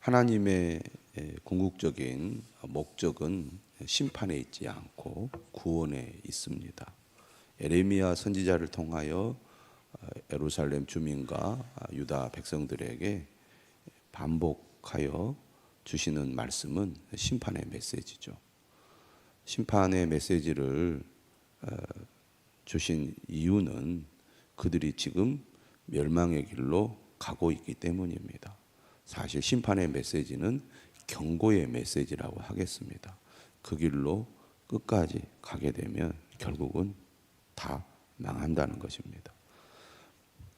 하나님의 궁극적인 목적은 심판에 있지 않고 구원에 있습니다. 에레미야 선지자를 통하여 예루살렘 주민과 유다 백성들에게 반복하여 주시는 말씀은 심판의 메시지죠. 심판의 메시지를 주신 이유는 그들이 지금 멸망의 길로 가고 있기 때문입니다. 사실 심판의 메시지는 경고의 메시지라고 하겠습니다. 그 길로 끝까지 가게 되면 결국은 다 망한다는 것입니다.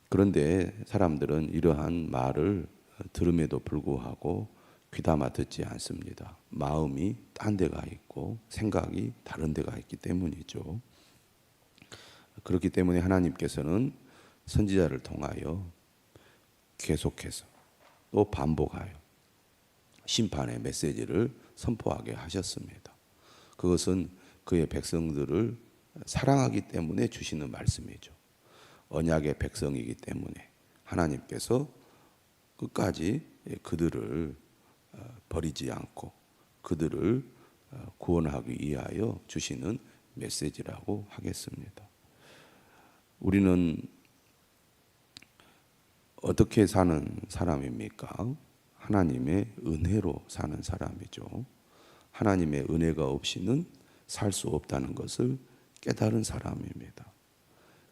그런데 사람들은 이러한 말을 들음에도 불구하고 귀담아 듣지 않습니다. 마음이 딴 데가 있고 생각이 다른 데가 있기 때문이죠. 그렇기 때문에 하나님께서는 선지자를 통하여 계속해서 또 반복하여 심판의 메시지를 선포하게 하셨습니다. 그것은 그의 백성들을 사랑하기 때문에 주시는 말씀이죠. 언약의 백성이기 때문에 하나님께서 끝까지 그들을 버리지 않고 그들을 구원하기 위하여 주시는 메시지라고 하겠습니다. 우리는 어떻게 사는 사람입니까? 하나님의 은혜로 사는 사람이죠. 하나님의 은혜가 없이는 살 수 없다는 것을 깨달은 사람입니다.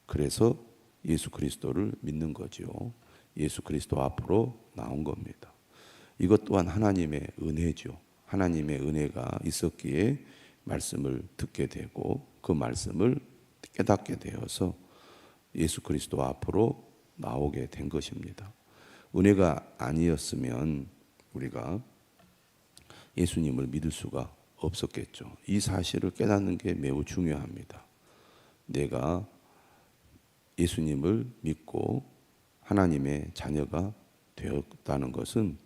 그래서 예수 그리스도를 믿는 거죠. 예수 그리스도 앞으로 나온 겁니다. 이것 또한 하나님의 은혜죠. 하나님의 은혜가 있었기에 말씀을 듣게 되고 그 말씀을 깨닫게 되어서 예수 그리스도 앞으로 나오게 된 것입니다. 은혜가 아니었으면 우리가 예수님을 믿을 수가 없었겠죠. 이 사실을 깨닫는 게 매우 중요합니다. 내가 예수님을 믿고 하나님의 자녀가 되었다는 것은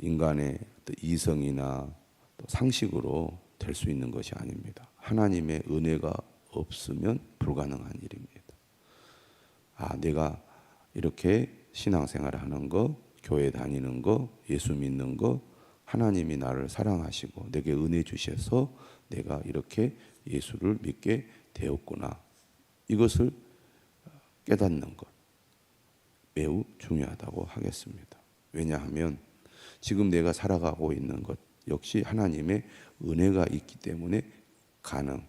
인간의 이성이나 상식으로 될 수 있는 것이 아닙니다. 하나님의 은혜가 없으면 불가능한 일입니다. 내가 이렇게 신앙생활을 하는 거, 교회 다니는 거, 예수 믿는 거, 하나님이 나를 사랑하시고 내게 은혜 주셔서 내가 이렇게 예수를 믿게 되었구나. 이것을 깨닫는 것 매우 중요하다고 하겠습니다. 왜냐하면 지금 내가 살아가고 있는 것 역시 하나님의 은혜가 있기 때문에 가능하기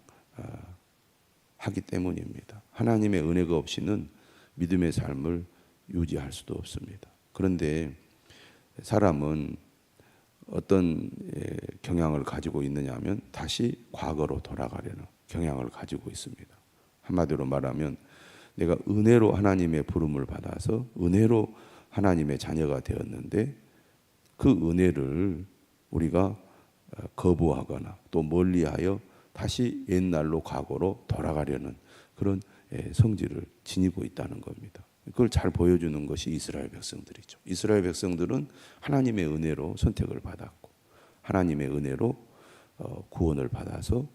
때문입니다. 하나님의 은혜가 없이는 믿음의 삶을 유지할 수도 없습니다. 그런데 사람은 어떤 경향을 가지고 있느냐 하면 다시 과거로 돌아가려는 경향을 가지고 있습니다. 한마디로 말하면 내가 은혜로 하나님의 부름을 받아서 은혜로 하나님의 자녀가 되었는데 그 은혜를 우리가 거부하거나 또 멀리하여 다시 옛날로 과거로 돌아가려는 그런 성질을 지니고 있다는 겁니다. 그걸 잘 보여주는 것이 이스라엘 백성들이죠. 이스라엘 백성들은 하나님의 은혜로 선택을 받았고 하나님의 은혜로 구원을 받아서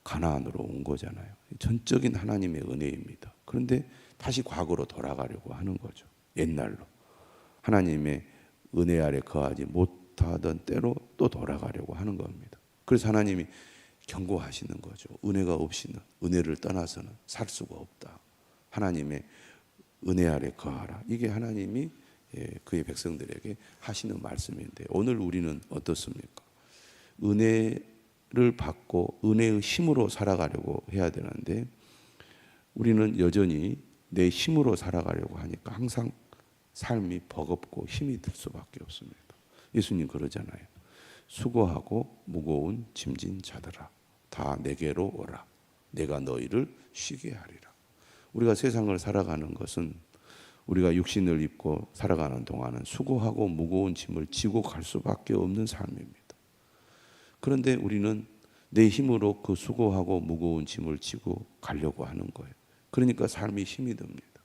가나안으로 온 거잖아요. 전적인 하나님의 은혜입니다. 그런데 다시 과거로 돌아가려고 하는 거죠. 옛날로. 하나님의 은혜 아래 거하지 못하던 때로 또 돌아가려고 하는 겁니다. 그래서 하나님이 경고하시는 거죠. 은혜가 없이는 은혜를 떠나서는 살 수가 없다. 하나님의 은혜 아래 거하라. 이게 하나님이 그의 백성들에게 하시는 말씀인데 오늘 우리는 어떻습니까? 은혜를 받고 은혜의 힘으로 살아가려고 해야 되는데 우리는 여전히 내 힘으로 살아가려고 하니까 항상 삶이 버겁고 힘이 들 수밖에 없습니다. 예수님 그러잖아요. 수고하고 무거운 짐진 자들아 다 내게로 오라. 내가 너희를 쉬게 하리라. 우리가 세상을 살아가는 것은 우리가 육신을 입고 살아가는 동안은 수고하고 무거운 짐을 지고 갈 수밖에 없는 삶입니다. 그런데 우리는 내 힘으로 그 수고하고 무거운 짐을 지고 가려고 하는 거예요. 그러니까 삶이 힘이 듭니다.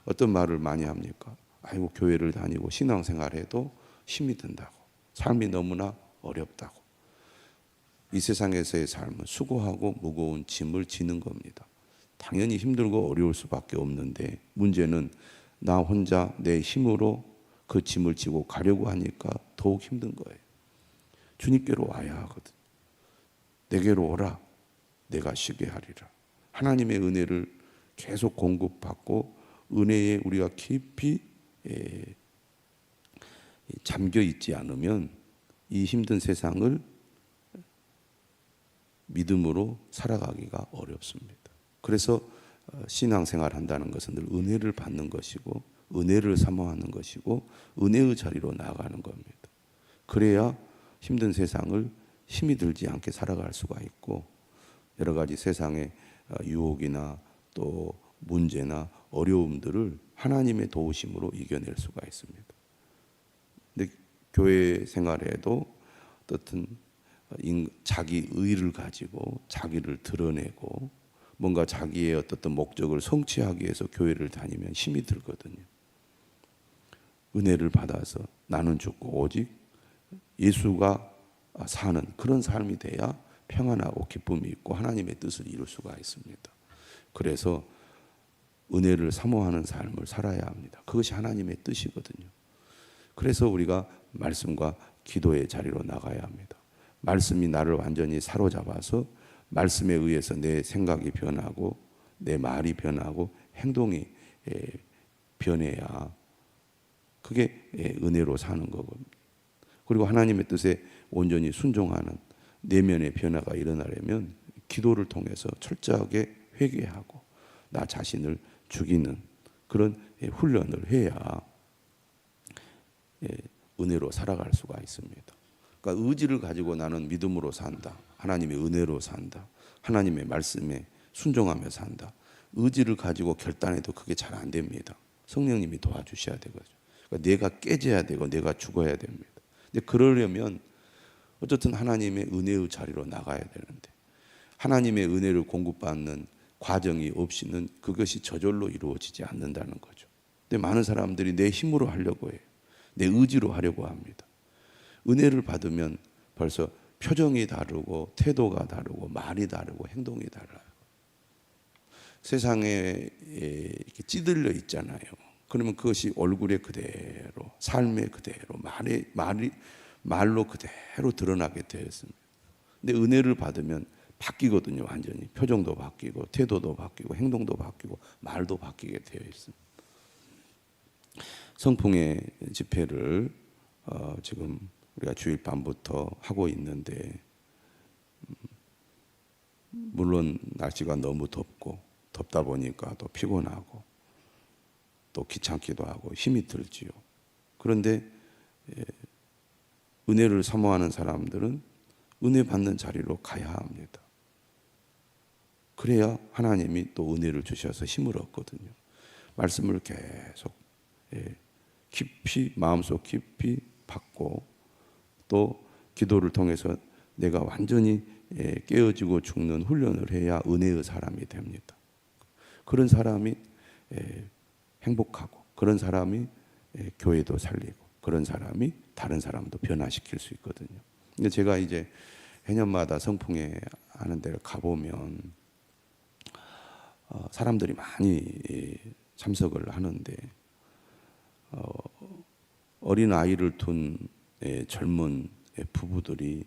어떤 말을 많이 합니까? 아이고 교회를 다니고 신앙생활해도 힘이 든다고. 삶이 너무나 어렵다고. 이 세상에서의 삶은 수고하고 무거운 짐을 지는 겁니다. 당연히 힘들고 어려울 수밖에 없는데 문제는 나 혼자 내 힘으로 그 짐을 지고 가려고 하니까 더욱 힘든 거예요. 주님께로 와야 하거든. 내게로 오라. 내가 쉬게 하리라. 하나님의 은혜를 계속 공급받고 은혜에 우리가 깊이 잠겨 있지 않으면 이 힘든 세상을 믿음으로 살아가기가 어렵습니다. 그래서 신앙생활 한다는 것은 늘 은혜를 받는 것이고 은혜를 사모하는 것이고 은혜의 자리로 나아가는 겁니다. 그래야 힘든 세상을 힘이 들지 않게 살아갈 수가 있고 여러 가지 세상의 유혹이나 또 문제나 어려움들을 하나님의 도우심으로 이겨낼 수가 있습니다. 근데 교회 생활에도 어떤 자기 의를 가지고 자기를 드러내고 뭔가 자기의 어떤 목적을 성취하기 위해서 교회를 다니면 힘이 들거든요. 은혜를 받아서 나는 죽고 오직 예수가 사는 그런 삶이 돼야 평안하고 기쁨이 있고 하나님의 뜻을 이룰 수가 있습니다. 그래서 은혜를 사모하는 삶을 살아야 합니다. 그것이 하나님의 뜻이거든요. 그래서 우리가 말씀과 기도의 자리로 나가야 합니다. 말씀이 나를 완전히 사로잡아서 말씀에 의해서 내 생각이 변하고 내 말이 변하고 행동이 변해야 그게 은혜로 사는 거거든요. 그리고 하나님의 뜻에 온전히 순종하는 내면의 변화가 일어나려면 기도를 통해서 철저하게 회개하고 나 자신을 죽이는 그런 훈련을 해야 은혜로 살아갈 수가 있습니다. 그러니까 의지를 가지고 나는 믿음으로 산다. 하나님의 은혜로 산다. 하나님의 말씀에 순종하며 산다. 의지를 가지고 결단해도 그게 잘 안 됩니다. 성령님이 도와주셔야 되거든요. 그러니까 내가 깨져야 되고 내가 죽어야 됩니다. 근데 그러려면 어쨌든 하나님의 은혜의 자리로 나가야 되는데 하나님의 은혜를 공급받는 과정이 없이는 그것이 저절로 이루어지지 않는다는 거죠. 근데 많은 사람들이 내 힘으로 하려고 해요. 내 의지로 하려고 합니다. 은혜를 받으면 벌써 표정이 다르고 태도가 다르고 말이 다르고 행동이 달라요. 세상에 이렇게 찌들려 있잖아요. 그러면 그것이 얼굴에 그대로 삶에 그대로 말로 그대로 드러나게 되어 있습니다. 근데 은혜를 받으면 바뀌거든요. 완전히 표정도 바뀌고 태도도 바뀌고 행동도 바뀌고 말도 바뀌게 되어 있습니다. 성풍의 집회를 지금 우리가 주일 밤부터 하고 있는데 물론 날씨가 너무 덥다 보니까 또 피곤하고 또 귀찮기도 하고 힘이 들지요. 그런데 은혜를 사모하는 사람들은 은혜 받는 자리로 가야 합니다. 그래야 하나님이 또 은혜를 주셔서 힘을 얻거든요. 말씀을 계속 깊이 마음속 깊이 받고 또 기도를 통해서 내가 완전히 깨어지고 죽는 훈련을 해야 은혜의 사람이 됩니다. 그런 사람이 행복하고 그런 사람이 교회도 살리고 그런 사람이 다른 사람도 변화시킬 수 있거든요. 근데 제가 이제 해년마다 성풍에 하는 데를 가보면 사람들이 많이 참석을 하는데 어린 아이를 둔 젊은 부부들이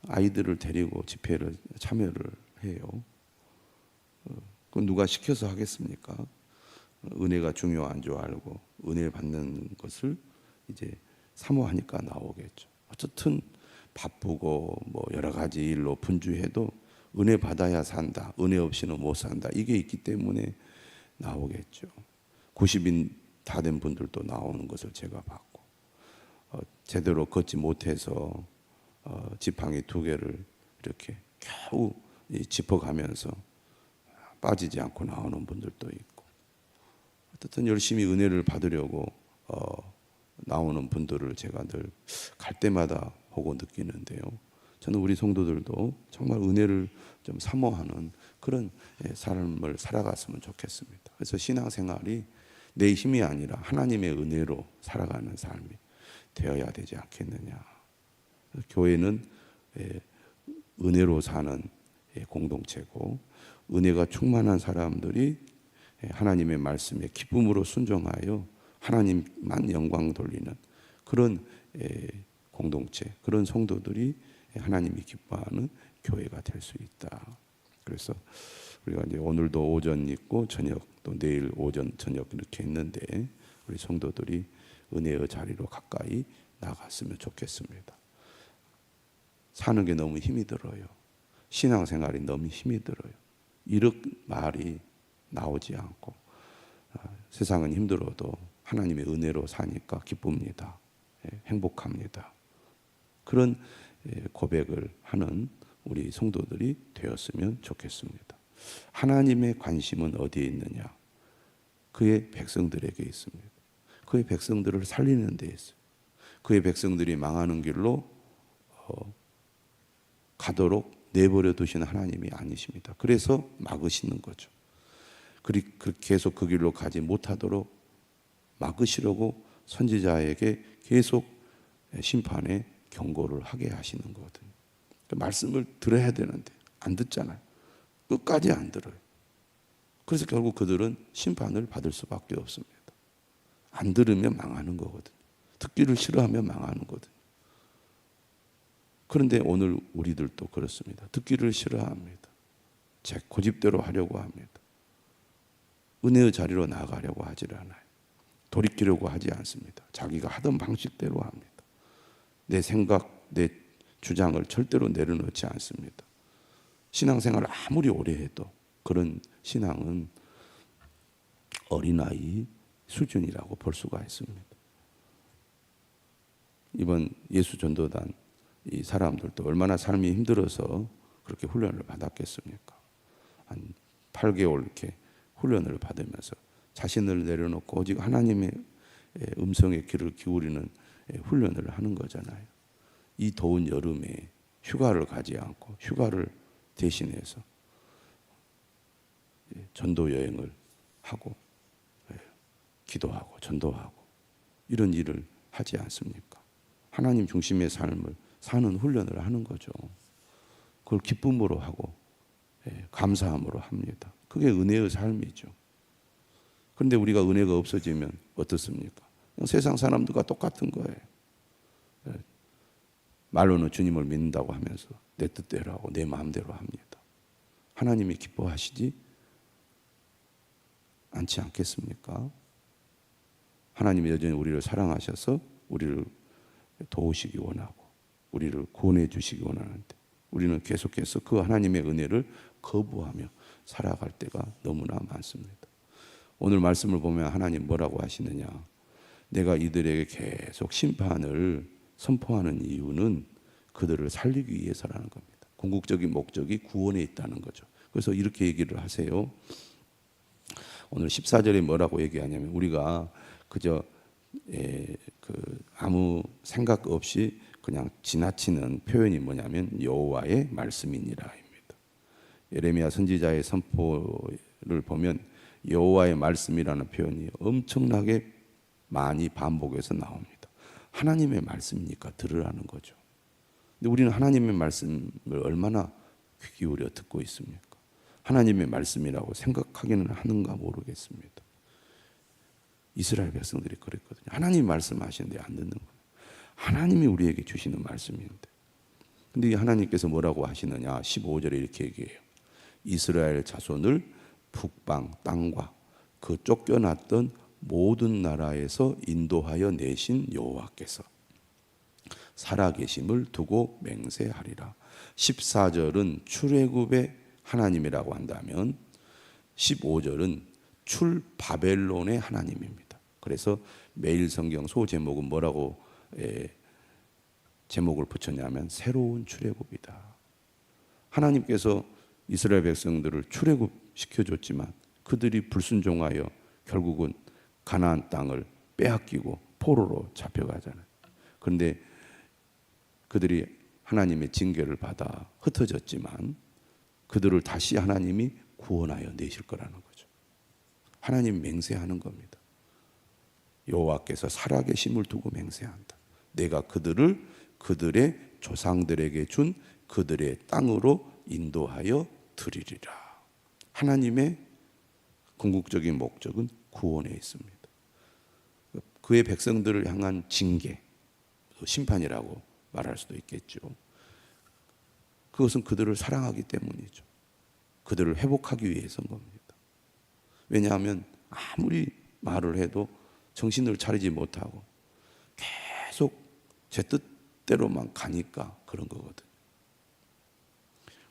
아이들을 데리고 집회를 참여를 해요. 그건 누가 시켜서 하겠습니까? 은혜가 중요한 줄 알고 은혜 받는 것을 이제 사모하니까 나오겠죠. 어쨌든 바쁘고 뭐 여러 가지 일로 분주해도 은혜 받아야 산다. 은혜 없이는 못 산다. 이게 있기 때문에 나오겠죠. 90인 다 된 분들도 나오는 것을 제가 봤고 제대로 걷지 못해서 지팡이 2개를 이렇게 겨우 짚어가면서 빠지지 않고 나오는 분들도 있고 어쨌든 열심히 은혜를 받으려고 나오는 분들을 제가 늘 갈 때마다 보고 느끼는데요. 저는 우리 성도들도 정말 은혜를 좀 사모하는 그런 삶을 살아갔으면 좋겠습니다. 그래서 신앙생활이 내 힘이 아니라 하나님의 은혜로 살아가는 삶이 되어야 되지 않겠느냐. 교회는 은혜로 사는 공동체고 은혜가 충만한 사람들이 하나님의 말씀에 기쁨으로 순종하여 하나님만 영광 돌리는 그런 공동체, 그런 성도들이 하나님이 기뻐하는 교회가 될 수 있다. 그래서 우리가 이제 오늘도 오전 있고 저녁, 또 내일 오전 저녁 이렇게 있는데 우리 성도들이 은혜의 자리로 가까이 나갔으면 좋겠습니다. 사는 게 너무 힘이 들어요. 신앙생활이 너무 힘이 들어요. 이런 말이 나오지 않고 세상은 힘들어도 하나님의 은혜로 사니까 기쁩니다. 행복합니다. 그런 고백을 하는 우리 성도들이 되었으면 좋겠습니다. 하나님의 관심은 어디에 있느냐? 그의 백성들에게 있습니다. 그의 백성들을 살리는 데 있어요. 그의 백성들이 망하는 길로 가도록 내버려 두시는 하나님이 아니십니다. 그래서 막으시는 거죠. 계속 그 길로 가지 못하도록 막으시려고 선지자에게 계속 심판의 경고를 하게 하시는 거거든요. 말씀을 들어야 되는데 안 듣잖아요. 끝까지 안 들어요. 그래서 결국 그들은 심판을 받을 수밖에 없습니다. 안 들으면 망하는 거거든요. 듣기를 싫어하면 망하는 거거든요. 그런데 오늘 우리들도 그렇습니다. 듣기를 싫어합니다. 제 고집대로 하려고 합니다. 은혜의 자리로 나아가려고 하지 않아요. 돌이키려고 하지 않습니다. 자기가 하던 방식대로 합니다. 내 생각, 내 주장을 절대로 내려놓지 않습니다. 신앙생활을 아무리 오래 해도 그런 신앙은 어린아이 수준이라고 볼 수가 있습니다. 이번 예수전도단 이 사람들도 얼마나 삶이 힘들어서 그렇게 훈련을 받았겠습니까? 한 8개월 이렇게 훈련을 받으면서 자신을 내려놓고 오직 하나님의 음성에 귀를 기울이는 훈련을 하는 거잖아요. 이 더운 여름에 휴가를 가지 않고 휴가를 대신해서 전도 여행을 하고 기도하고 전도하고 이런 일을 하지 않습니까? 하나님 중심의 삶을 사는 훈련을 하는 거죠. 그걸 기쁨으로 하고 감사함으로 합니다. 그게 은혜의 삶이죠. 그런데 우리가 은혜가 없어지면 어떻습니까? 세상 사람들과 똑같은 거예요. 말로는 주님을 믿는다고 하면서 내 뜻대로 하고 내 마음대로 합니다. 하나님이 기뻐하시지 않지 않겠습니까? 하나님이 여전히 우리를 사랑하셔서 우리를 도우시기 원하고 우리를 구원해 주시기 원하는데 우리는 계속해서 그 하나님의 은혜를 거부하며 살아갈 때가 너무나 많습니다. 오늘 말씀을 보면 하나님 뭐라고 하시느냐? 내가 이들에게 계속 심판을 선포하는 이유는 그들을 살리기 위해서라는 겁니다. 궁극적인 목적이 구원에 있다는 거죠. 그래서 이렇게 얘기를 하세요. 오늘 14절에 뭐라고 얘기하냐면 우리가 그저 아무 생각 없이 그냥 지나치는 표현이 뭐냐면 여호와의 말씀이니라입니다. 예레미야 선지자의 선포를 보면 여호와의 말씀이라는 표현이 엄청나게 많이 반복해서 나옵니다. 하나님의 말씀이니까 들으라는 거죠. 근데 우리는 하나님의 말씀을 얼마나 귀 기울여 듣고 있습니까? 하나님의 말씀이라고 생각하기는 하는가 모르겠습니다. 이스라엘 백성들이 그랬거든요. 하나님 말씀하시는데 안 듣는 거예요. 하나님이 우리에게 주시는 말씀인데. 근데 이 하나님께서 뭐라고 하시느냐? 15절에 이렇게 얘기해요. 이스라엘 자손을 북방 땅과 그 쫓겨났던 모든 나라에서 인도하여 내신 여호와께서 살아계심을 두고 맹세하리라. 14절은 출애굽의 하나님이라고 한다면 15절은 출 바벨론의 하나님입니다. 그래서 매일 성경 소제목은 뭐라고 제목을 붙였냐면 새로운 출애굽이다. 하나님께서 이스라엘 백성들을 출애굽 시켜줬지만 그들이 불순종하여 결국은 가나안 땅을 빼앗기고 포로로 잡혀가잖아요. 그런데 그들이 하나님의 징계를 받아 흩어졌지만 그들을 다시 하나님이 구원하여 내실 거라는 거죠. 하나님 맹세하는 겁니다. 여호와께서 살아계심을 두고 맹세한다. 내가 그들을 그들의 조상들에게 준 그들의 땅으로 인도하여 드리리라. 하나님의 궁극적인 목적은 구원에 있습니다. 그의 백성들을 향한 징계, 심판이라고 말할 수도 있겠죠. 그것은 그들을 사랑하기 때문이죠. 그들을 회복하기 위해서인 겁니다. 왜냐하면 아무리 말을 해도 정신을 차리지 못하고 계속 제 뜻대로만 가니까 그런 거거든요.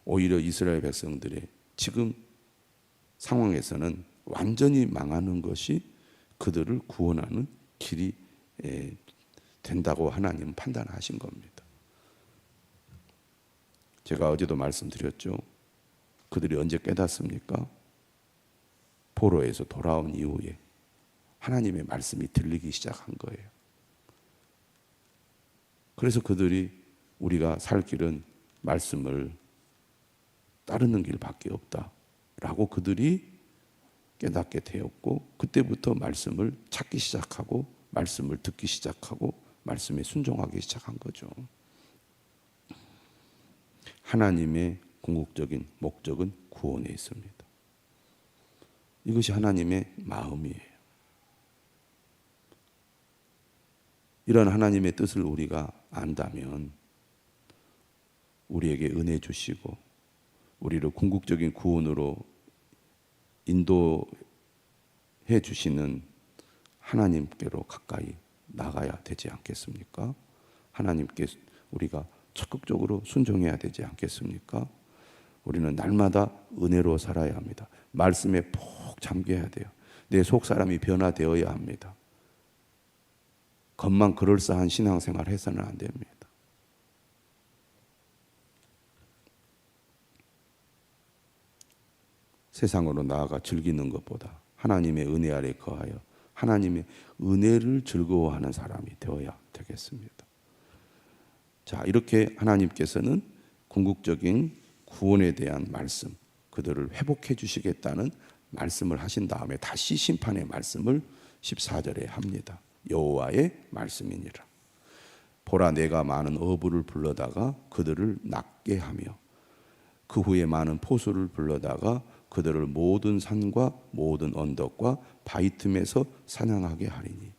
오히려 이스라엘 백성들의 지금 상황에서는 완전히 망하는 것이 그들을 구원하는 길이 된다고 하나님은 판단하신 겁니다. 제가 어제도 말씀드렸죠. 그들이 언제 깨닫습니까? 포로에서 돌아온 이후에 하나님의 말씀이 들리기 시작한 거예요. 그래서 그들이 우리가 살 길은 말씀을 따르는 길밖에 없다라고 그들이 깨닫게 되었고, 그때부터 말씀을 찾기 시작하고 말씀을 듣기 시작하고 말씀에 순종하기 시작한 거죠. 하나님의 궁극적인 목적은 구원에 있습니다. 이것이 하나님의 마음이에요. 이런 하나님의 뜻을 우리가 안다면 우리에게 은혜 주시고 우리를 궁극적인 구원으로 인도해 주시는 하나님께로 가까이 나가야 되지 않겠습니까? 하나님께 우리가 적극적으로 순종해야 되지 않겠습니까? 우리는 날마다 은혜로 살아야 합니다. 말씀에 푹 잠겨야 돼요. 내 속사람이 변화되어야 합니다. 겉만 그럴싸한 신앙생활 해서는 안 됩니다. 세상으로 나아가 즐기는 것보다 하나님의 은혜 아래 거하여 하나님의 은혜를 즐거워하는 사람이 되어야 되겠습니다. 자, 이렇게 하나님께서는 궁극적인 구원에 대한 말씀, 그들을 회복해 주시겠다는 말씀을 하신 다음에 다시 심판의 말씀을 14절에 합니다. 여호와의 말씀이니라. 보라, 내가 많은 어부를 불러다가 그들을 낫게 하며 그 후에 많은 포수를 불러다가 그들을 모든 산과 모든 언덕과 바위 틈에서 사냥하게 하리니.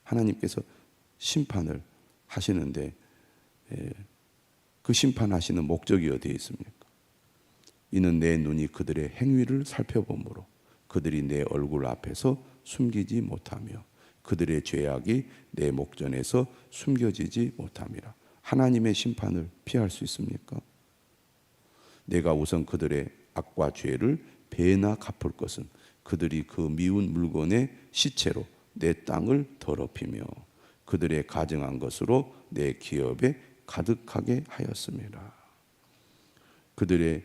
하나님께서 심판을 하시는데 그 심판하시는 목적이 어디에 있습니까? 이는 내 눈이 그들의 행위를 살펴보므로 그들이 내 얼굴 앞에서 숨기지 못하며 그들의 죄악이 내 목전에서 숨겨지지 못함이라. 하나님의 심판을 피할 수 있습니까? 내가 우선 그들의 악과 죄를 배나 갚을 것은 그들이 그 미운 물건의 시체로 내 땅을 더럽히며 그들의 가증한 것으로 내 기업에 가득하게 하였음이라. 그들의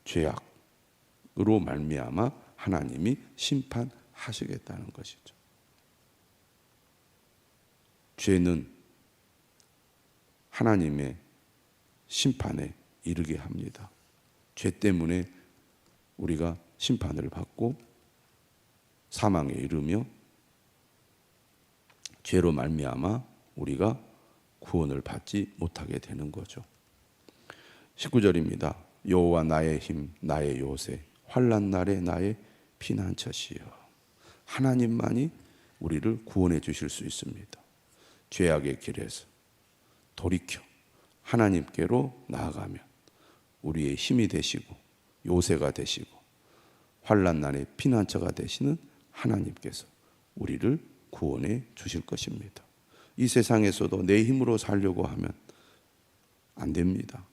죄악으로 말미암아 하나님이 심판하시겠다는 것이죠. 죄는 하나님의 심판에 이르게 합니다. 죄 때문에 우리가 심판을 받고 사망에 이르며 죄로 말미암아 우리가 구원을 받지 못하게 되는 거죠. 19절입니다. 여호와 나의 힘, 나의 요새, 환난 날에 나의 피난처시여. 하나님만이 우리를 구원해 주실 수 있습니다. 죄악의 길에서 돌이켜 하나님께로 나아가면 우리의 힘이 되시고 요새가 되시고 환난 날의 피난처가 되시는 하나님께서 우리를 구원해 주실 것입니다. 이 세상에서도 내 힘으로 살려고 하면 안 됩니다.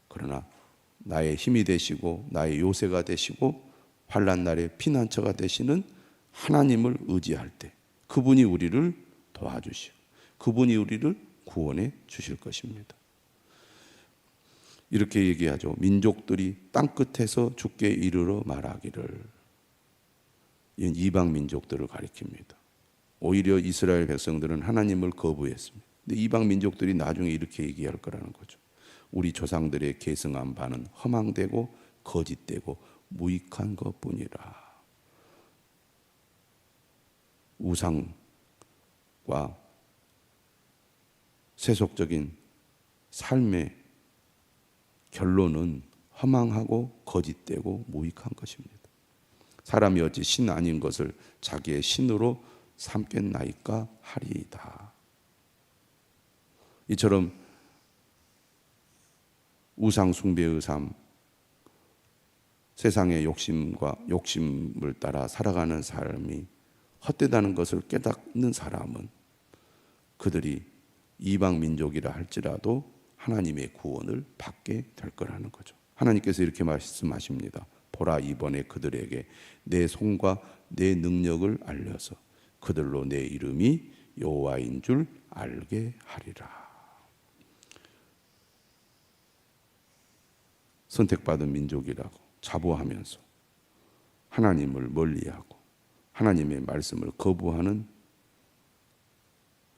그러나 나의 힘이 되시고 나의 요새가 되시고 환난 날의 피난처가 되시는 하나님을 의지할 때 그분이 우리를 도와주시고 그분이 우리를 구원해 주실 것입니다. 이렇게 얘기하죠. 민족들이 땅끝에서 주께 이르러 말하기를. 이건 이방 민족들을 가리킵니다. 오히려 이스라엘 백성들은 하나님을 거부했습니다. 근데 이방 민족들이 나중에 이렇게 얘기할 거라는 거죠. 우리 조상들의 계승한 바는 허망되고 거짓되고 무익한 것뿐이라. 우상과 세속적인 삶의 결론은 허망하고 거짓되고 무익한 것입니다. 사람이 어찌 신 아닌 것을 자기의 신으로 삼겠나이까 하리이다. 이처럼 우상 숭배의 삶, 세상의 욕심을 따라 살아가는 삶이 헛되다는 것을 깨닫는 사람은 그들이 이방 민족이라 할지라도 하나님의 구원을 받게 될 거라는 거죠. 하나님께서 이렇게 말씀하십니다. 보라, 이번에 그들에게 내 손과 내 능력을 알려서 그들로 내 이름이 여호와인 줄 알게 하리라. 선택받은 민족이라고 자부하면서 하나님을 멀리하고 하나님의 말씀을 거부하는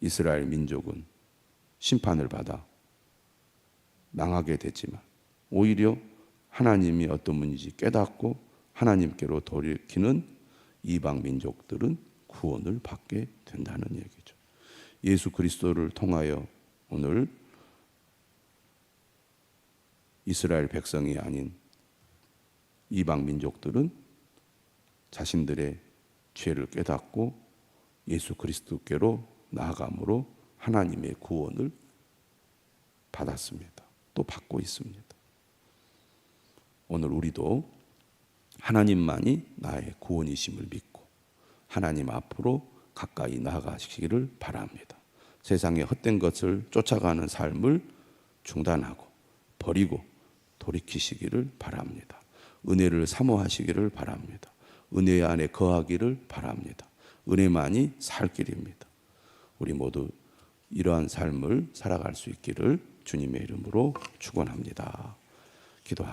이스라엘 민족은 심판을 받아 망하게 됐지만 오히려 하나님이 어떤 분인지 깨닫고 하나님께로 돌이키는 이방 민족들은 구원을 받게 된다는 얘기죠. 예수 그리스도를 통하여 오늘 이스라엘 백성이 아닌 이방 민족들은 자신들의 죄를 깨닫고 예수 그리스도께로 나아감으로 하나님의 구원을 받았습니다. 또 받고 있습니다. 오늘 우리도 하나님만이 나의 구원이심을 믿고 하나님 앞으로 가까이 나아가시기를 바랍니다. 세상의 헛된 것을 쫓아가는 삶을 중단하고 버리고 돌이키시기를 바랍니다. 은혜를 사모하시기를 바랍니다. 은혜 안에 거하기를 바랍니다. 은혜만이 살 길입니다. 우리 모두 이러한 삶을 살아갈 수 있기를 주님의 이름으로 축원합니다. 기도하겠습니다.